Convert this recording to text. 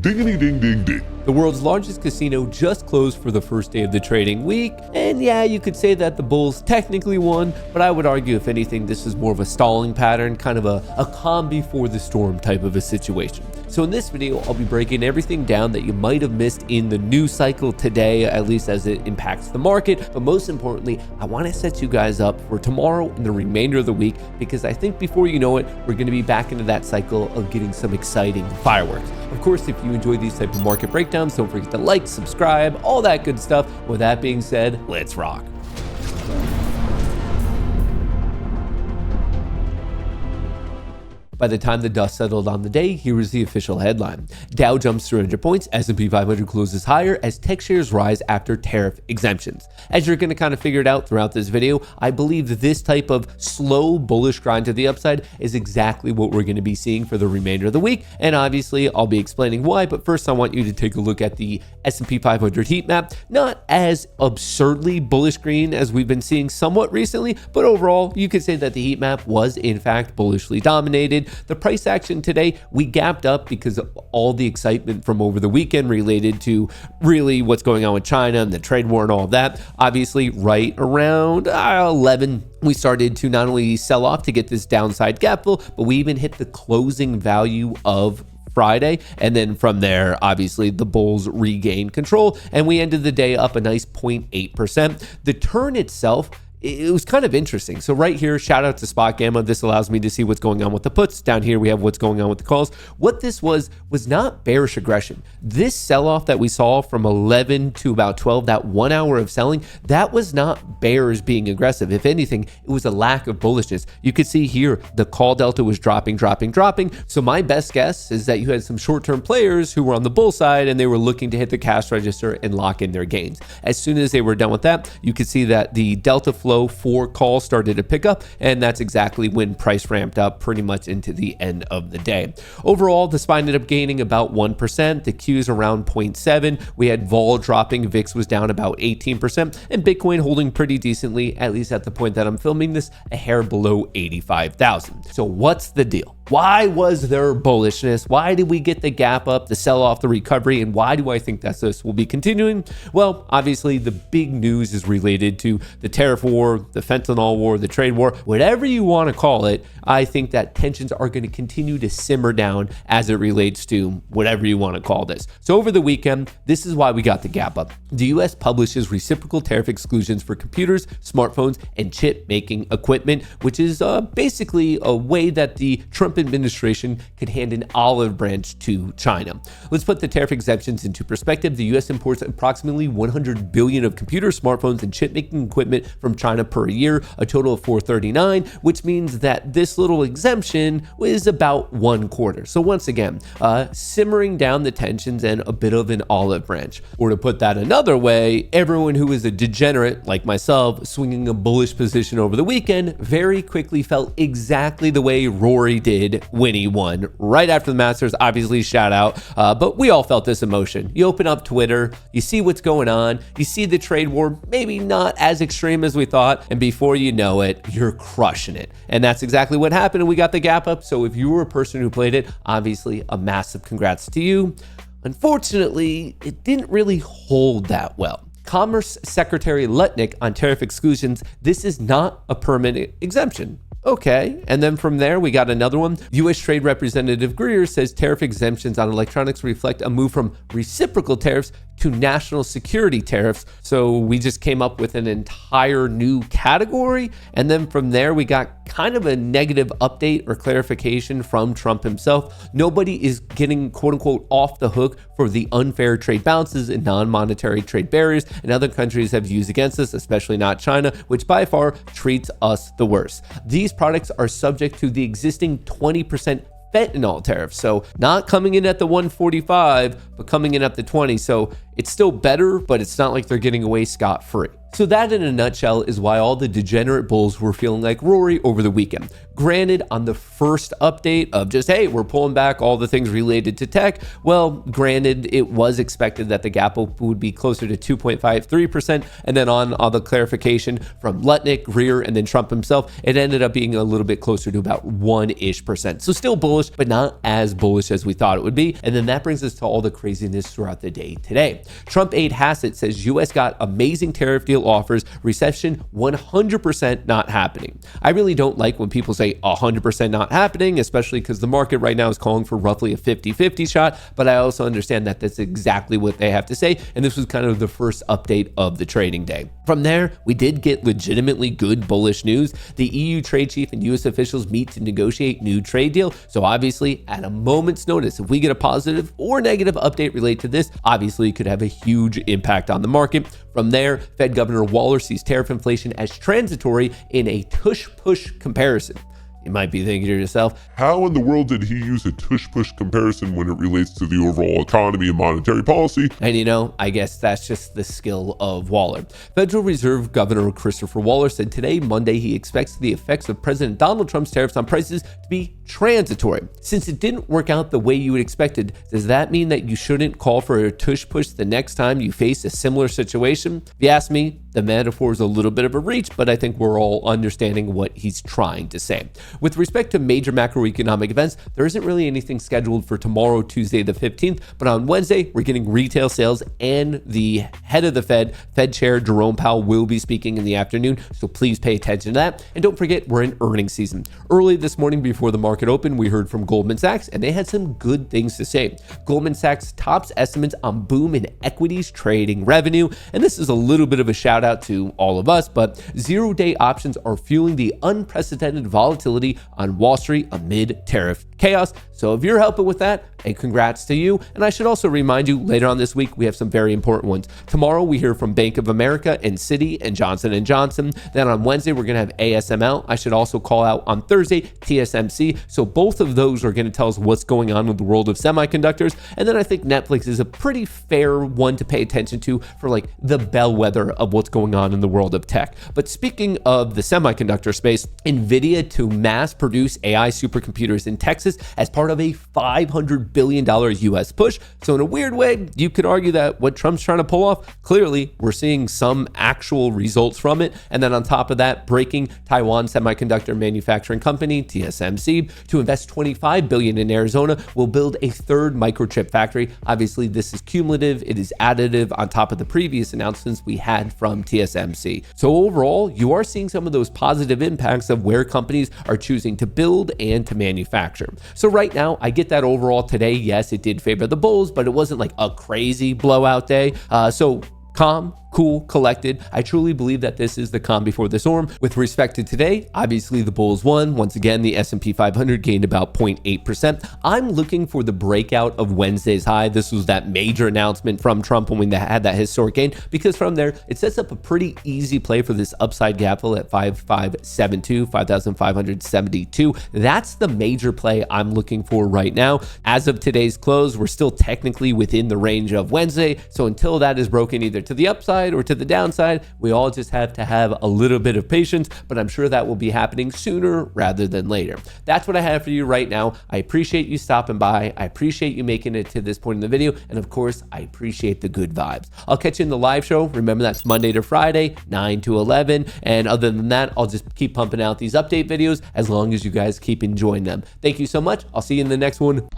Dingity ding ding ding. The world's largest casino just closed for the first day of the trading week, and yeah, you could say that the bulls technically won, but I would argue if anything this is more of a stalling pattern, kind of a calm before the storm type of a situation. So in this video, I'll be breaking everything down that you might have missed in the news cycle today, at least as it impacts the market, but most importantly, I want to set you guys up for tomorrow and the remainder of the week, because I think before you know it, we're going to be back into that cycle of getting some exciting fireworks. Of course, if you enjoy these type of market breakdowns, don't forget to like, subscribe, all that good stuff. With that being said, let's rock. By the time the dust settled on the day, here was the official headline. Dow jumps 300 points, S&P 500 closes higher as tech shares rise after tariff exemptions. As you're going to kind of figure it out throughout this video, I believe that this type of slow bullish grind to the upside is exactly what we're going to be seeing for the remainder of the week. And obviously, I'll be explaining why, but first I want you to take a look at the S&P 500 heat map. Not as absurdly bullish green as we've been seeing somewhat recently, but overall, you could say that the heat map was in fact bullishly dominated. The price action today, we gapped up because of all the excitement from over the weekend related to really what's going on with China and the trade war and all of that. Obviously, right around 11, we started to not only sell off to get this downside gap fill, but we even hit the closing value of Friday. And then from there, obviously, the bulls regained control and we ended the day up a nice 0.8%. The turn itself, it was kind of interesting. So right here, shout out to Spot Gamma. This allows me to see what's going on with the puts. Down here, we have what's going on with the calls. What this was not bearish aggression. This sell-off that we saw from 11 to about 12, that 1 hour of selling, that was not bears being aggressive. If anything, it was a lack of bullishness. You could see here, the call delta was dropping. So my best guess is that you had some short-term players who were on the bull side and they were looking to hit the cash register and lock in their gains. As soon as they were done with that, you could see that the delta flow for calls started to pick up, and that's exactly when price ramped up pretty much into the end of the day. Overall, the SPY ended up gaining about 1%, the Qs around 0.7, we had vol dropping, VIX was down about 18%, and Bitcoin holding pretty decently, at least at the point that I'm filming this, a hair below 85,000. So what's the deal? Why was there bullishness? Why did we get the gap up, the sell off, the recovery, and why do I think that this will be continuing? Well, obviously the big news is related to the tariff war, the fentanyl war, the trade war, whatever you want to call it. I think that tensions are going to continue to simmer down as it relates to whatever you want to call this. So over the weekend, this is why we got the gap up. The US publishes reciprocal tariff exclusions for computers, smartphones, and chip making equipment, which is basically a way that the Trump administration could hand an olive branch to China. Let's put the tariff exemptions into perspective. The US imports approximately 100 billion of computers, smartphones, and chip making equipment from China per year, a total of 439, which means that this little exemption is about 1/4. So once again, simmering down the tensions and a bit of an olive branch. Or to put that another way, everyone who is a degenerate like myself, swinging a bullish position over the weekend, very quickly felt exactly the way Rory did when he won right after the Masters. Obviously, shout out, but we all felt this emotion. You open up Twitter, you see what's going on, you see the trade war, maybe not as extreme as we thought, and before you know it, you're crushing it. And that's exactly what happened, and we got the gap up. So if you were a person who played it, obviously a massive congrats to you. Unfortunately, it didn't really hold that well. Commerce Secretary Lutnick on tariff exclusions, this is not a permanent exemption. Okay, and then from there, we got another one. U.S. Trade Representative Greer says tariff exemptions on electronics reflect a move from reciprocal tariffs to national security tariffs. So we just came up with an entire new category. And then from there, we got kind of a negative update or clarification from Trump himself. Nobody is getting quote unquote off the hook for the unfair trade balances and non-monetary trade barriers and other countries have used against us, especially not China, which by far treats us the worst. These products are subject to the existing 20% fentanyl tariff. So not coming in at the 145, but coming in at the 20. So It's still better, but it's not like they're getting away scot-free. So that in a nutshell is why all the degenerate bulls were feeling like Rory over the weekend. Granted, on the first update of just, hey, we're pulling back all the things related to tech, well, granted, it was expected that the gap up would be closer to 2.53%, and then on all the clarification from Lutnick, Greer, and then Trump himself, it ended up being a little bit closer to about 1-ish%. So still bullish, but not as bullish as we thought it would be. And then that brings us to all the craziness throughout the day today. Trump aide Hassett says US got amazing tariff deal offers, recession 100% not happening. I really don't like when people say 100% not happening, especially because the market right now is calling for roughly a 50-50 shot, but I also understand that that's exactly what they have to say, and this was kind of the first update of the trading day. From there, we did get legitimately good bullish news. The EU trade chief and US officials meet to negotiate new trade deal, so obviously at a moment's notice, if we get a positive or negative update related to this, obviously it could have a huge impact on the market. From there, Fed Governor Waller sees tariff inflation as transitory in a tush-push comparison. You might be thinking to yourself, how in the world did he use a tush-push comparison when it relates to the overall economy and monetary policy? And you know, I guess that's just the skill of Waller. Federal Reserve Governor Christopher Waller said today, Monday, he expects the effects of President Donald Trump's tariffs on prices to be transitory. Since it didn't work out the way you had expected, does that mean that you shouldn't call for a tush-push the next time you face a similar situation? If you ask me, the metaphor is a little bit of a reach, but I think we're all understanding what he's trying to say. With respect to major macroeconomic events, there isn't really anything scheduled for tomorrow, Tuesday the 15th, but on Wednesday, we're getting retail sales, and the head of the Fed Chair Jerome Powell will be speaking in the afternoon, so please pay attention to that. And don't forget, we're in earnings season. Early this morning before the market opened, we heard from Goldman Sachs, and they had some good things to say. Goldman Sachs tops estimates on boom in equities trading revenue, and this is a little bit of a shout out to all of us, but zero-day options are fueling the unprecedented volatility on Wall Street amid tariff chaos. So if you're helping with that, hey, congrats to you. And I should also remind you, later on this week, we have some very important ones. Tomorrow, we hear from Bank of America and Citi and Johnson & Johnson. Then on Wednesday, we're going to have ASML. I should also call out on Thursday, TSMC. So both of those are going to tell us what's going on with the world of semiconductors. And then I think Netflix is a pretty fair one to pay attention to for like the bellwether of what's going on in the world of tech. But speaking of the semiconductor space, NVIDIA to mass produce AI supercomputers in Texas as part of a $500 billion US push. So in a weird way, you could argue that what Trump's trying to pull off, clearly we're seeing some actual results from it. And then on top of that, breaking Taiwan Semiconductor Manufacturing Company, TSMC, to invest $25 billion in Arizona, will build a third microchip factory. Obviously, this is cumulative. It is additive on top of the previous announcements we had from TSMC. So overall, you are seeing some of those positive impacts of where companies are choosing to build and to manufacture. So right now, I get that overall today, yes, it did favor the bulls, but it wasn't like a crazy blowout day. So calm, cool, collected. I truly believe that this is the calm before the storm. With respect to today, obviously the bulls won. Once again, the S&P 500 gained about 0.8%. I'm looking for the breakout of Wednesday's high. This was that major announcement from Trump when they had that historic gain, because from there, it sets up a pretty easy play for this upside gap fill at 5572, 5,572. That's the major play I'm looking for right now. As of today's close, we're still technically within the range of Wednesday. So until that is broken either to the upside or to the downside, we all just have to have a little bit of patience, but I'm sure that will be happening sooner rather than later. That's what I have for you right now. I appreciate you stopping by. I appreciate you making it to this point in the video. And of course, I appreciate the good vibes. I'll catch you in the live show. Remember, that's Monday to Friday, 9 to 11. And other than that, I'll just keep pumping out these update videos as long as you guys keep enjoying them. Thank you so much. I'll see you in the next one.